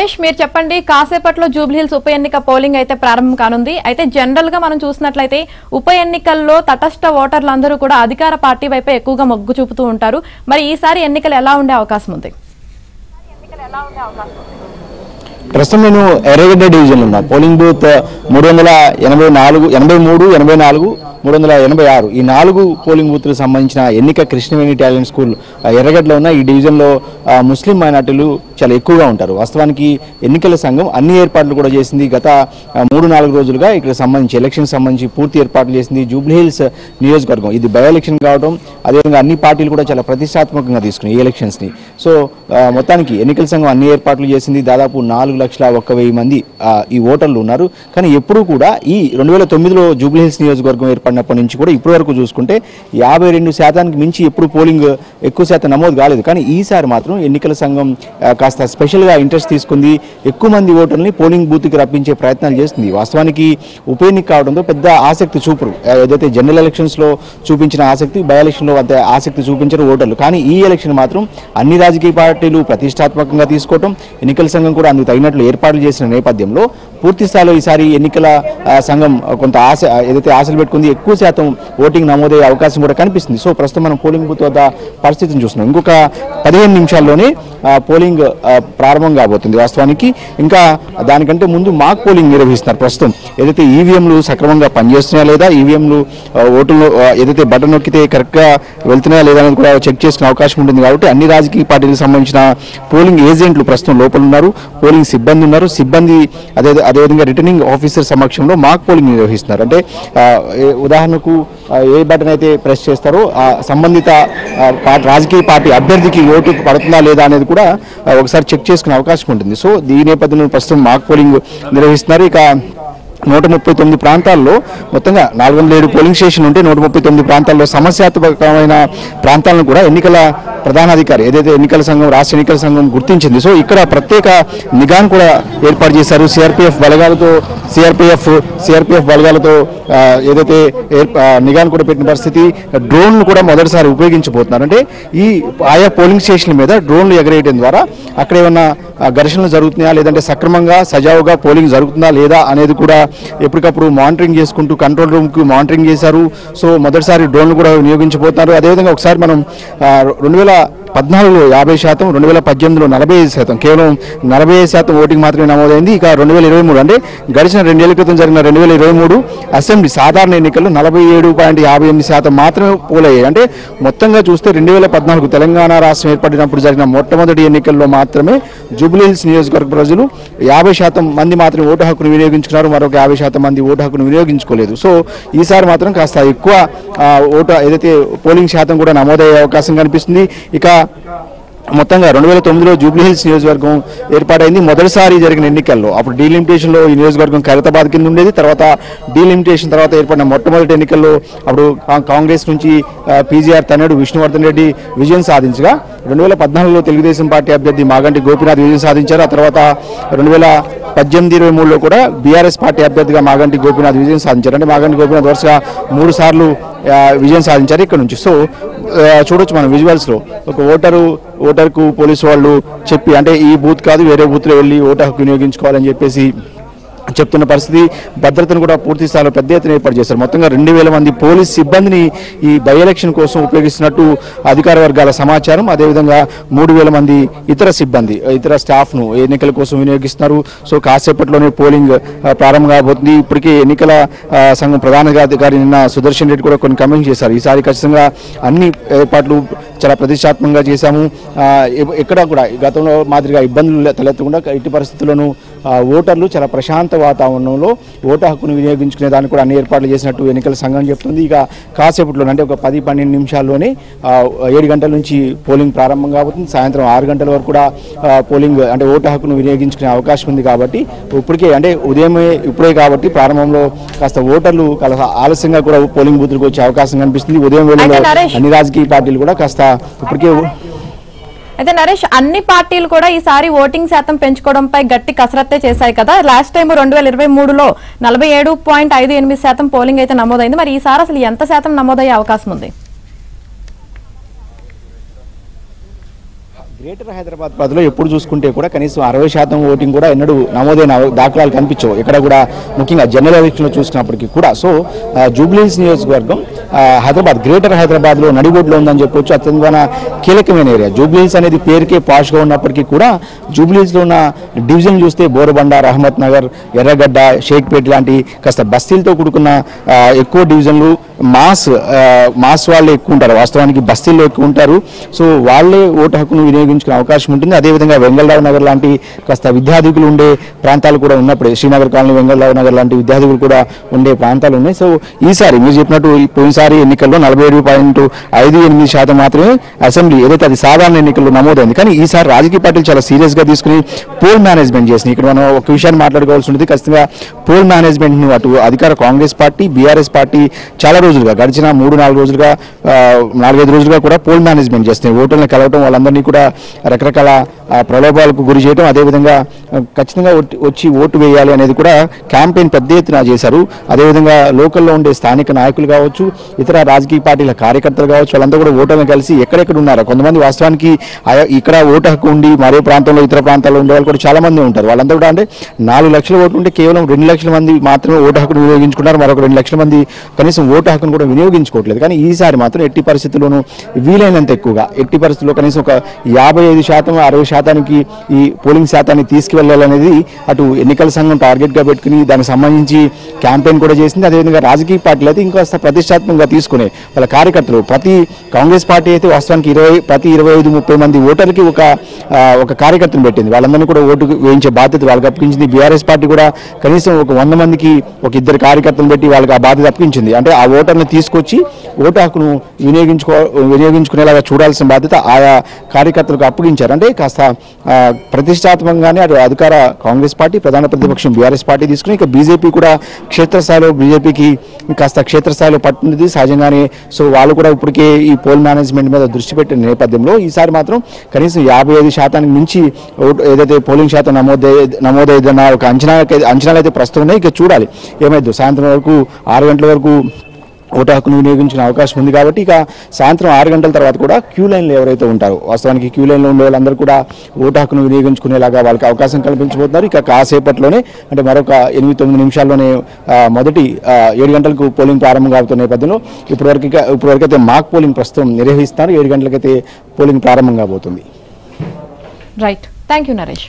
నరేష్ మీరు చెప్పండి, కాసేపట్లో జూబ్లీహిల్స్ ఉప ఎన్నిక పోలింగ్ అయితే ప్రారంభం కానుంది. అయితే జనరల్ గా మనం చూసినట్లయితే ఉప ఎన్నికల్లో తటస్థ ఓటర్లందరూ కూడా అధికార పార్టీ వైపే ఎక్కువగా మొగ్గు చూపుతూ ఉంటారు. మరి ఈసారి ఎన్నికలు ఎలా ఉండే అవకాశం ఉంది? ప్రస్తుతం నేను ఎర్రగడ్డ డివిజన్ ఉన్నా. పోలింగ్ బూత్ 384, 83, 84, 386 ఈ 4 పోలింగ్ బూత్లకు సంబంధించిన ఎన్నిక కృష్ణవేణి టాలెంట్ స్కూల్ ఎర్రగడ్డలో ఉన్న ఈ డివిజన్లో ముస్లిం మైనార్టీలు చాలా ఎక్కువగా ఉంటారు. వాస్తవానికి ఎన్నికల సంఘం అన్ని ఏర్పాట్లు కూడా చేసింది. గత 3-4 రోజులుగా ఇక్కడ సంబంధించి ఎలక్షన్ సంబంధించి పూర్తి ఏర్పాట్లు చేసింది. జూబ్లీహిల్స్ నియోజకవర్గం ఇది బై ఎలక్షన్ కావడం, అదేవిధంగా అన్ని పార్టీలు కూడా చాలా ప్రతిష్టాత్మకంగా తీసుకున్నాయి ఈ ఎలక్షన్స్ని. సో మొత్తానికి ఎన్నికల సంఘం అన్ని ఏర్పాట్లు చేసింది. దాదాపు 4,01,000 మంది ఈ ఓటర్లు ఉన్నారు. కానీ ఎప్పుడూ కూడా ఈ 2009లో జూబ్లీహిల్స్ నియోజకవర్గం ఏర్పడినప్పటి నుంచి కూడా ఇప్పటి వరకు చూసుకుంటే 52% మించి ఎప్పుడు పోలింగ్ ఎక్కువ శాతం నమోదు కాలేదు. కానీ ఈసారి మాత్రం ఎన్నికల సంఘం కాస్త స్పెషల్గా ఇంట్రెస్ట్ తీసుకుంది. ఎక్కువ మంది ఓటర్లని పోలింగ్ బూత్కి రప్పించే ప్రయత్నాలు చేస్తుంది. వాస్తవానికి ఉప ఎన్నిక కావడంతో పెద్ద ఆసక్తి చూపరు. ఏదైతే జనరల్ ఎలక్షన్స్లో చూపించిన ఆసక్తి బై ఎలక్షన్లో అంత ఆసక్తి చూపించరు ఓటర్లు. కానీ ఈ ఎలక్షన్ మాత్రం అన్ని రాజకీయ పార్టీలు ప్రతిష్టాత్మకంగా తీసుకోవడం, ఎన్నికల సంఘం కూడా అందుకు తగినట్లు ఏర్పాట్లు చేసిన నేపథ్యంలో పూర్తి స్థాయిలో ఈసారి ఎన్నికల సంఘం కొంత ఏదైతే ఆశలు పెట్టుకుంది ఎక్కువ శాతం ఓటింగ్ నమోదయ్యే అవకాశం కూడా కనిపిస్తుంది. సో ప్రస్తుతం మనం పోలింగ్ బూత్ వద్ద పరిస్థితిని చూస్తున్నాం. ఇంకొక 15 నిమిషాల్లోనే పోలింగ్ ప్రారంభం కాబోతుంది. వాస్తవానికి ఇంకా దానికంటే ముందు మాక్ పోలింగ్ నిర్వహిస్తున్నారు. ప్రస్తుతం ఏదైతే ఈవీఎంలు సక్రమంగా పనిచేస్తున్నాయా లేదా, ఈవీఎంలు ఓటుల్లో ఏదైతే బటన్ నొక్కితే కరెక్ట్గా వెళ్తున్నాయా లేదా అనేది కూడా చెక్ చేసుకునే అవకాశం ఉంటుంది. కాబట్టి అన్ని రాజకీయ పార్టీలకు సంబంధించిన పోలింగ్ ఏజెంట్లు ప్రస్తుతం లోపల ఉన్నారు, పోలింగ్ సిబ్బంది ఉన్నారు. సిబ్బంది అదేవిధంగా రిటర్నింగ్ ఆఫీసర్ సమక్షంలో మాక్ పోలింగ్ నిర్వహిస్తున్నారు. అంటే ఉదాహరణకు ఏ బటన్ అయితే ప్రెస్ చేస్తారో ఆ సంబంధిత రాజకీయ పార్టీ అభ్యర్థికి ఓటు పడుతుందా లేదా అనేది కూడా ఒకసారి చెక్ చేసుకునే అవకాశం ఉంటుంది. సో ఈ నేపథ్యంలో ప్రస్తుతం మాక్ పోలింగ్ నిర్వహిస్తున్నారు. ఇక 139 ప్రాంతాల్లో మొత్తంగా 407 పోలింగ్ స్టేషన్లు ఉంటే 139 ప్రాంతాల్లో సమస్యాత్మకమైన ప్రాంతాలను కూడా ఎన్నికల ప్రధానాధికారి ఏదైతే ఎన్నికల సంఘం రాష్ట్ర ఎన్నికల సంఘం గుర్తించింది. సో ఇక్కడ ప్రత్యేక నిఘాను కూడా ఏర్పాటు చేశారు. సిఆర్పిఎఫ్ బలగాలతో ఏదైతే నిఘాను కూడా పెట్టిన పరిస్థితి. డ్రోన్లు కూడా మొదటిసారి ఉపయోగించబోతున్నారు. అంటే ఈ ఆయా పోలింగ్ స్టేషన్ల మీద డ్రోన్లు ఎగరేయడం ద్వారా అక్కడ ఏమన్నా ఘర్షణలు జరుగుతున్నాయా లేదంటే సక్రమంగా సజావుగా పోలింగ్ జరుగుతుందా లేదా అనేది కూడా ఎప్పటికప్పుడు మానిటరింగ్ చేసుకుంటూ కంట్రోల్ రూమ్కి మానిటరింగ్ చేశారు. సో మొదటిసారి డ్రోన్లు కూడా వినియోగించబోతున్నారు. అదేవిధంగా ఒకసారి మనం 2014లో 50%, 2018లో 45%, కేవలం 45% ఓటింగ్ మాత్రమే నమోదైంది. ఇక 2023 అంటే గడిచిన 2 ఏళ్ల క్రితం జరిగిన 2023 అసెంబ్లీ సాధారణ ఎన్నికల్లో 47.58% మాత్రమే పోలయ్యాయి. అంటే మొత్తంగా చూస్తే 2014 తెలంగాణ రాష్ట్రం ఏర్పడినప్పుడు జరిగిన మొట్టమొదటి ఎన్నికల్లో మాత్రమే జూబ్లీహిల్స్ నియోజకవర్గ ప్రజలు 50% మంది మాత్రమే ఓటు హక్కును వినియోగించుకున్నారు. మరొక 50% మంది ఓటు హక్కును వినియోగించుకోలేదు. సో ఈసారి మాత్రం కాస్త ఎక్కువ ఓటు ఏదైతే పోలింగ్ శాతం కూడా నమోదయ్యే అవకాశం కనిపిస్తుంది. ఇక మొత్తంగా 2009లో జూబ్లీహిల్స్ నియోజకవర్గం ఏర్పాటైంది. మొదటిసారి జరిగిన ఎన్నికల్లో అప్పుడు డీలిమిటేషన్లో ఈ నియోజకవర్గం ఖైరతాబాద్ కింద ఉండేది. తర్వాత డీలిమిటేషన్ తర్వాత ఏర్పడిన మొట్టమొదటి ఎన్నికల్లో అప్పుడు కాంగ్రెస్ నుంచి పీజీఆర్ తనయుడు విష్ణువర్ధన్ రెడ్డి విజయం సాధించగా 2014లో తెలుగుదేశం పార్టీ అభ్యర్థి మాగంటి గోపీనాథ్ విజయం సాధించారు. ఆ తర్వాత 2018-23లో కూడా బీఆర్ఎస్ పార్టీ అభ్యర్థిగా మాగంటి గోపీనాథ్ విజయం సాధించారు. అంటే మాగంటి గోపీనాథ్ వరుసగా 3 సార్లు విజయం సాధించారు ఇక్కడ నుంచి. సో చూడొచ్చు మనం విజువల్స్లో ఒక ఓటర్కు పోలీసు వాళ్ళు చెప్పి అంటే ఈ బూత్ కాదు వేరే బూత్లో వెళ్ళి ఓటు హక్కు వినియోగించుకోవాలని చెప్పేసి చెప్తున్న పరిస్థితి. భద్రతను కూడా పూర్తి స్థాయిలో పెద్ద ఎత్తున ఏర్పాటు చేశారు. మొత్తంగా 2,000 మంది పోలీస్ సిబ్బందిని ఈ బై ఎలక్షన్ కోసం ఉపయోగిస్తున్నట్టు అధికార వర్గాల సమాచారం. అదేవిధంగా 3,000 మంది ఇతర స్టాఫ్ను ఎన్నికల కోసం వినియోగిస్తున్నారు. సో కాసేపట్లోనే పోలింగ్ ప్రారంభం కాబోతుంది. ఇప్పటికే ఎన్నికల సంఘం ప్రధానాధికారి నిన్న సుదర్శన్ రెడ్డి కూడా కొన్ని కమెంట్స్ చేశారు. ఈసారి ఖచ్చితంగా అన్ని ఏర్పాట్లు చాలా ప్రతిష్టాత్మకంగా చేశాము, ఎక్కడా కూడా గతంలో మాదిరిగా ఇబ్బందులు తలెత్తకుండా ఎట్టి పరిస్థితుల్లోనూ ఓటర్లు చాలా ప్రశాంత వాతావరణంలో ఓటు హక్కును వినియోగించుకునే దానికి కూడా అన్ని ఏర్పాట్లు చేసినట్టు ఎన్నికల సంఘం చెప్తుంది. ఇక కాసేపట్లో అంటే ఒక 10-12 నిమిషాల్లోనే 7 గంటల నుంచి పోలింగ్ ప్రారంభం కాబోతుంది. సాయంత్రం 6 గంటల వరకు కూడా పోలింగ్ అంటే ఓటు హక్కును వినియోగించుకునే అవకాశం ఉంది. కాబట్టి ఇప్పుడే కాబట్టి ప్రారంభంలో కాస్త ఓటర్లు ఆలస్యంగా కూడా పోలింగ్ బూత్లకు వచ్చే అవకాశం కనిపిస్తుంది. ఉదయం వేళలో అన్ని రాజకీయ పార్టీలు కూడా కాస్త ఇప్పటికే అయితే నరేష్ అన్ని పార్టీలు కూడా ఈసారి ఓటింగ్ శాతం పెంచుకోవడంపై గట్టి కసరత్తే చేశాయి కదా. లాస్ట్ టైం 2023లో 47.58% పోలింగ్ అయితే నమోదైంది. మరి ఈసారి అసలు ఎంత శాతం నమోదయ్యే అవకాశం ఉంది? గ్రేటర్ హైదరాబాద్ పరిధిలో ఎప్పుడు చూసుకుంటే కూడా కనీసం 60% ఓటింగ్ కూడా ఎన్నడూ నమోదైన దాఖలాలు కనిపించవు. ఇక్కడ కూడా ముఖ్యంగా జనరల్ ఎలక్షన్లో చూసినప్పటికీ కూడా. సో జూబ్లీహిల్స్ నియోజకవర్గం హైదరాబాద్ గ్రేటర్ హైదరాబాద్లో నడిబొడ్లో ఉందని చెప్పొచ్చు. అత్యంత కీలకమైన ఏరియా. జూబ్లీహిల్స్ అనేది పేరుకే పాష్గా ఉన్నప్పటికీ కూడా జూబ్లీహిల్స్లో ఉన్న డివిజన్ చూస్తే బోరబండ, రహమత్ నగర్, ఎర్రగడ్డ, షేక్పేట్ లాంటి కాస్త బస్తీలతో కూడుకున్న ఎక్కువ డివిజన్లు మాస్ వాళ్ళే ఎక్కువ ఉంటారు. వాస్తవానికి బస్తీల్లో ఎక్కువ ఉంటారు. సో వాళ్ళే ఓటు హక్కును వినియోగించుకునే అవకాశం ఉంటుంది. అదేవిధంగా వెంగళరావు నగర్ లాంటి కాస్త విద్యార్థికులు ఉండే ప్రాంతాలు కూడా ఉన్నప్పుడే, శ్రీనగర్ కాలనీ, వెంగళరావు నగర్ లాంటి విద్యార్థికులు కూడా ఉండే ప్రాంతాలు ఉన్నాయి. సో ఈసారి మీరు చెప్పినట్టు పోయినసారి ఎన్నికల్లో 47.58% మాత్రమే అసెంబ్లీ ఏదైతే అది సాధారణ ఎన్నికల్లో నమోదైంది. కానీ ఈసారి రాజకీయ పార్టీలు చాలా సీరియస్గా తీసుకుని పోల్ మేనేజ్మెంట్ చేసినాయి. ఇక్కడ మనం ఒక విషయాన్ని మాట్లాడుకోవాల్సి ఉంటుంది. ఖచ్చితంగా పోల్ మేనేజ్మెంట్ను అటు అధికార కాంగ్రెస్ పార్టీ, బీఆర్ఎస్ పార్టీ చాలా రోజులుగా గడిచిన 3-4 రోజులుగా 4-5 రోజులుగా కూడా పోల్ మేనేజ్మెంట్ చేస్తున్నాయి. ఓటర్లను కలవటం, వాళ్ళందరినీ కూడా రకరకాల ప్రలోభాలకు గురి చేయడం, అదేవిధంగా ఖచ్చితంగా వచ్చి ఓటు వేయాలి అనేది కూడా క్యాంపెయిన్ పెద్ద ఎత్తున చేశారు. అదేవిధంగా లోకల్లో ఉండే స్థానిక నాయకులు కావచ్చు, ఇతర రాజకీయ పార్టీల కార్యకర్తలు కావచ్చు, వాళ్ళంతా కూడా ఓటర్లను కలిసి ఎక్కడెక్కడ ఉన్నారో, కొంతమంది వాస్తవానికి ఇక్కడ ఓటు హక్కు ఉండి మరో ప్రాంతంలో ఇతర ప్రాంతాల్లో ఉండే వాళ్ళు కూడా చాలా మంది ఉంటారు. వాళ్ళంతా కూడా అంటే 4 లక్షల ఓట్లు ఉంటే కేవలం 2 లక్షల మంది మాత్రమే ఓటు హక్కును వినియోగించుకున్నారు. మరొక 2 లక్షల మంది కనీసం ఓటు హక్కును కూడా వినియోగించుకోవట్లేదు. కానీ ఈసారి మాత్రం ఎట్టి పరిస్థితుల్లోనూ వీలైనంత ఎక్కువగా, ఎట్టి పరిస్థితుల్లో కనీసం ఒక 55%, 60%కి ఈ పోలింగ్ శాతాన్ని తీసుకువెళ్లాలనేది అటు ఎన్నికల సంఘం టార్గెట్గా పెట్టుకుని దానికి సంబంధించి క్యాంపెయిన్ కూడా చేసింది. అదేవిధంగా రాజకీయ పార్టీలు అయితే ఇంకొక ప్రతిష్టాత్మకంగా తీసుకునే వాళ్ళ కార్యకర్తలు, ప్రతి కాంగ్రెస్ పార్టీ అయితే వాస్తవానికి ప్రతి 25-30 మంది ఓటర్లకి ఒక కార్యకర్తను పెట్టింది. వాళ్ళందరినీ కూడా ఓటు వేయించే బాధ్యత వాళ్ళకి అప్పగించింది. బీఆర్ఎస్ పార్టీ కూడా కనీసం ఒక 100 మందికి ఒక 2 కార్యకర్తలను పెట్టి వాళ్ళకి ఆ బాధ్యత అప్పగించింది. అంటే ఆ ఓటర్ని తీసుకొచ్చి ఓటు హక్కును వినియోగించుకునేలాగా చూడాల్సిన బాధ్యత ఆయా కార్యకర్తలకు అప్పగించారు. అంటే కాస్త ప్రతిష్టాత్మకంగానే అటు అధికార కాంగ్రెస్ పార్టీ, ప్రధాన ప్రతిపక్షం బీఆర్ఎస్ పార్టీ తీసుకుని, ఇక బీజేపీ కూడా క్షేత్రస్థాయిలో, బీజేపీకి కాస్త క్షేత్రస్థాయిలో పట్టున్నది సహజంగానే. సో వాళ్ళు కూడా ఇప్పటికే ఈ పోల్ మేనేజ్మెంట్ మీద దృష్టి పెట్టిన నేపథ్యంలో ఈసారి మాత్రం కనీసం 55% మించి ఏదైతే పోలింగ్ శాతం నమోదైందన్న ఒక అంచనాలు అయితే ప్రస్తుతం ఉన్నాయి. ఇక చూడాలి ఏమైందో. సాయంత్రం వరకు 6 గంటల వరకు ఓటు హక్కును వినియోగించిన అవకాశం ఉంది. కాబట్టి ఇక సాయంత్రం 6 గంటల తర్వాత కూడా క్యూ లైన్లో ఎవరైతే ఉంటారో, వాస్తవానికి క్యూ లైన్లో ఉండే వాళ్ళందరూ కూడా ఓటు హక్కును వినియోగించుకునేలాగా వాళ్ళకి అవకాశం కల్పించబోతున్నారు. ఇక కాసేపట్లోనే, అంటే మరొక 8-9 నిమిషాల్లోనే మొదటి 7 గంటలకు పోలింగ్ ప్రారంభం అవుతున్న నేపథ్యంలో ఇప్పటివరకైతే మాక్ పోలింగ్ ప్రస్తుతం నిర్వహిస్తారు. 7 గంటలకైతే పోలింగ్ ప్రారంభం కాబోతుంది. Right, thank you Naresh.